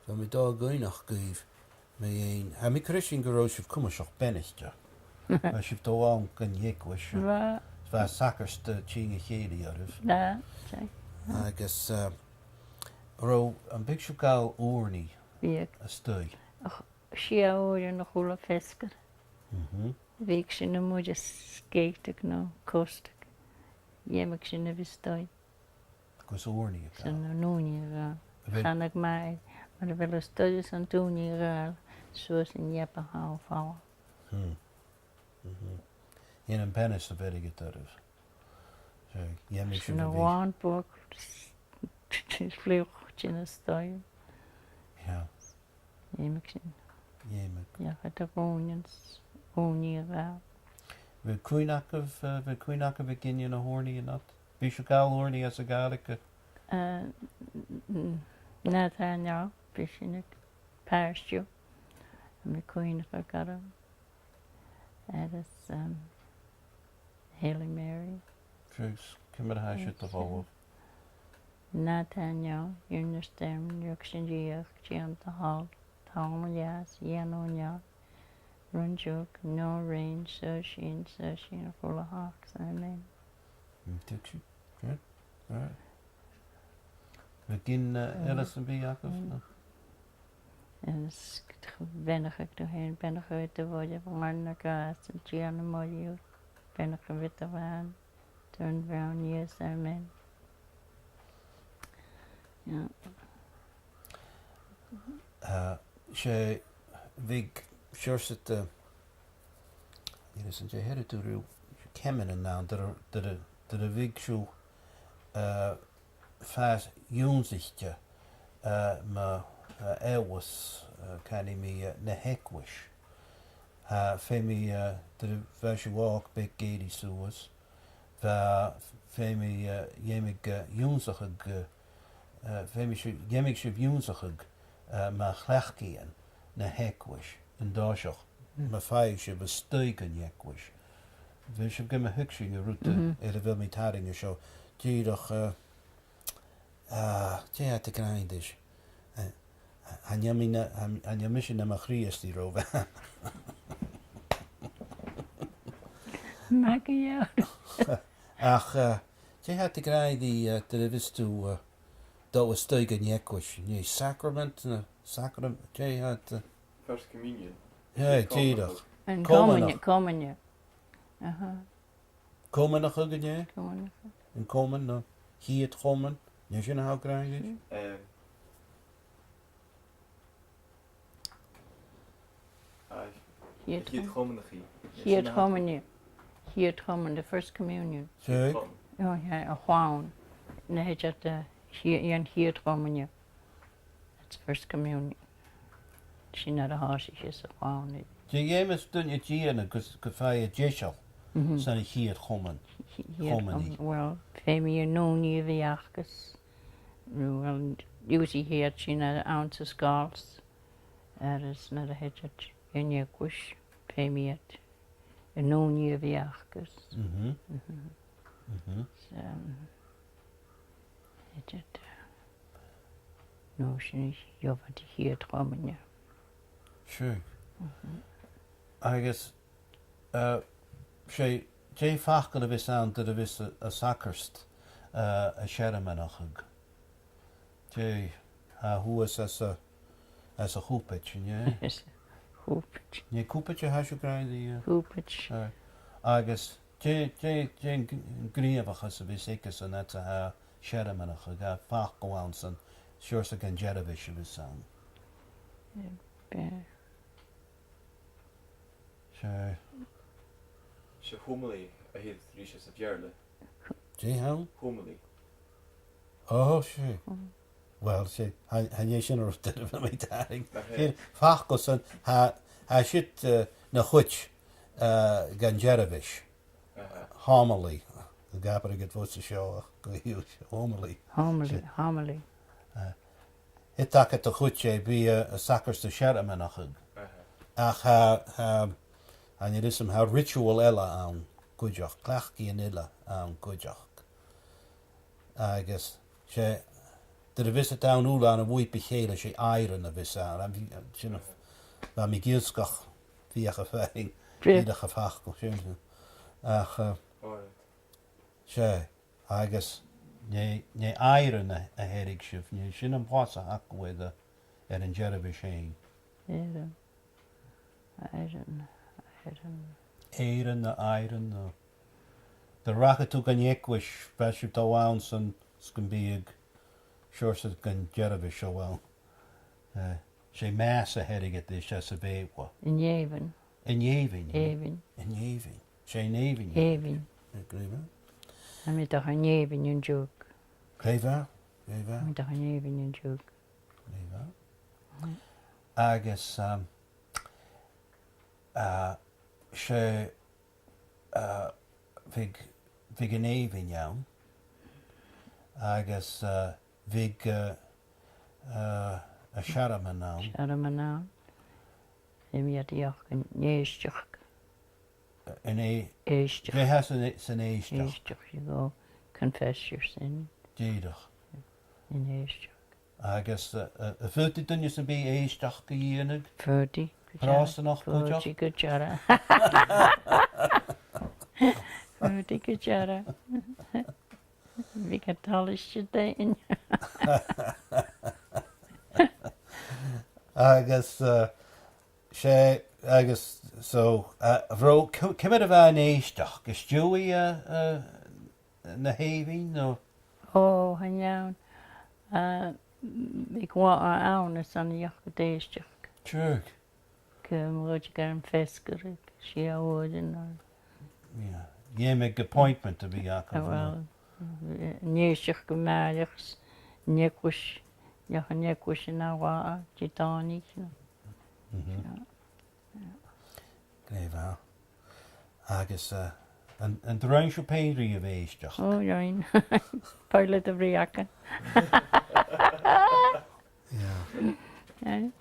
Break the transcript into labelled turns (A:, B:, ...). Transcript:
A: So mi dá gainach gíh mé éon. Ha mi Christian goró sibh cumaseach beniste. Ma sibh dóán gan dhéicwis. Bheit sacrsta tí a chéadaí aribh.
B: Na, sé.
A: Agus ró an big sibh gáil úrnaí
B: Bhíag.
A: a stoi.
B: Si áir na chula fescar. Bhíag sin na muide scéiteach nó cósteach. Dhéimeach sin na bhistái.
A: Gus úrnaí a
B: San na núni a
A: Bhí-
B: Chanag mai. Mar bhfuil a studies an túni gáil suas in dhepa há fáil.
A: In an penis a bheith go aribh. So dhéimiigh
B: Sin
A: sibh
B: na
A: a bhí.
B: bháin bog fliucht sin na stáil.
A: Ja,
B: Dhéimeach sin.
A: dhéimiigh.
B: Ja, het a bhónians. Bhóni gáil.
A: Bhí cuineach a bheith gine na hórnaí a nat. Bhí sibh gáil úrnaí as a gáalacha.
B: Na tá ná, bhí sinna páirstiú. A mi cuineach a garam. Agus Haile Mary.
A: Trús, cymryd ha eisiau dy fawr.
B: Na tá ná, yun na stem, yuk sin díach, tíam tá hall, táma lias, yano ná. Runjuk, no rain, so sin a full of hawks, I mean.
A: Tuk si. Good. Alright. Bhí gin Ellis an bí agah?
B: En benach ik door heen, benach uit de woorden van Marna Gas en Gianna Molio. Benach witte waan, turn brown years, I mean. Ja.
A: Sé bhíg seirsit is an sé head tú cemin an ná dat a bhíg siú fás dúnsichte má éwas canny mi na hecwish. Femi the version walk big gady suas. Femi yemig yunsachig femi yemig shiv yunsachig ma chlechkian na hecwish in dashach. Ma fai shiv a steigen yekwish. We shiv gim a hikshing a route er wil me taring a show. Giedoch ja te grindish. Han je misschien naar mijn grieës die roven.
B: Maak je jou.
A: Ach, je had de graai die er wist toe dat we steugen jekwish. Je sacrament, sacrament, je had.
C: First communion.
A: Ja, je toch.
B: En komen je. Aha.
A: Komen nog een je?
B: Komen
A: En komen nog. Hier het komen. Je ziet nou graai is.
B: Hier het komen, the first communion.
A: Zeg.
B: Oh ja, a gewoon. Nee, het je hier het komen je. That's first communion. She not a horse, she's a gewoon.
A: Je jemes doen je jiene, kus je jesel. Zijn hier het komen.
B: Well, femi je noon je jachtjes. Well, usually here she not an ounce of scalds. Is not a hedget. En je kush, femi het. En noon je jachtjes. Het no, she is je wat hier het komen je.
A: Sure. I guess sé Jay fachgal a vis an dat a vis a sakerst a shermanachig. Jay who is as a hoopich, yeah.
B: Yes, hoopich.
A: Yeah, hoopich has you grind the
B: Hoopich.
A: I guess Jay grievach as a vis ikes and that's a shermanachig a fachgal an sure so gan jeravish vis sound. Sure.
C: Se homily a hid ríis a bhearle.
A: Jay how?
C: Homily.
A: Oh, sure. Well, see, han je sin of dit van mij taring. Fachgosen ha shit na chwitch gan jeravish. Homily. The gapper get votes to show go huge homily.
B: Homily.
A: Het tak het de chwitch be a sackers to shermanachig. Ach en je is hem ha ritual ella aan gujach klachki en ella aan gujach. I guess she de visit down Ulan and weep became she iron of his sound. I'm, you know, by me gilskach via gefeing,
B: Dre.
A: via gefach, ach, she, I guess, ne iron a herig shift, ne shin what's a hack with a in Jeremy Shane.
B: Iron.
A: Iron, the iron, the rocket took an equish, special to ounce and scan big, sure so can Jeremy show well. She mass a herig at this as a babe.
B: In Yavin.
A: In Yavin.
B: Yavin.
A: In Yavin. She Yavin.
B: Yavin.
A: Clever.
B: I'm at the Yavin in joke.
A: Clever.
B: I'm
A: Clever.
B: at the Yavin in joke.
A: Clever. I guess, she, vig an Yavin young. I guess, vig, a Sharaman now.
B: Sharaman now. I'm at the Yoch and Yeshchuk.
A: An A.
B: Yeshchuk.
A: She has an Ashta.
B: Yeshchuk, you go confess your sin
A: Jadach.
B: in Yeshchuk.
A: I guess, a 40 dun you to be Ashta Gienig.
B: 40.
A: Rost nog goed,
B: 40 good jara. 40 good jara. Vi kan tala in.
A: I guess, she, I guess, so, vro, cymryd y fa yn eistach, gys Joey na having, no?
B: Oh, han iawn. Ik wa awn is aan de jacht deestjak.
A: True.
B: Moet je gaan fesken. She awarded.
A: Yeah. Yeah, make appointment to be jakken.
B: Wel, neestjak gemaakt. Nekus. Ja, nekus na wa Titanic.
A: Okay, well. I guess, and the range of pain of eistach.
B: Oh, ja. Pilot of the jakken.
A: Yeah.
B: Ja.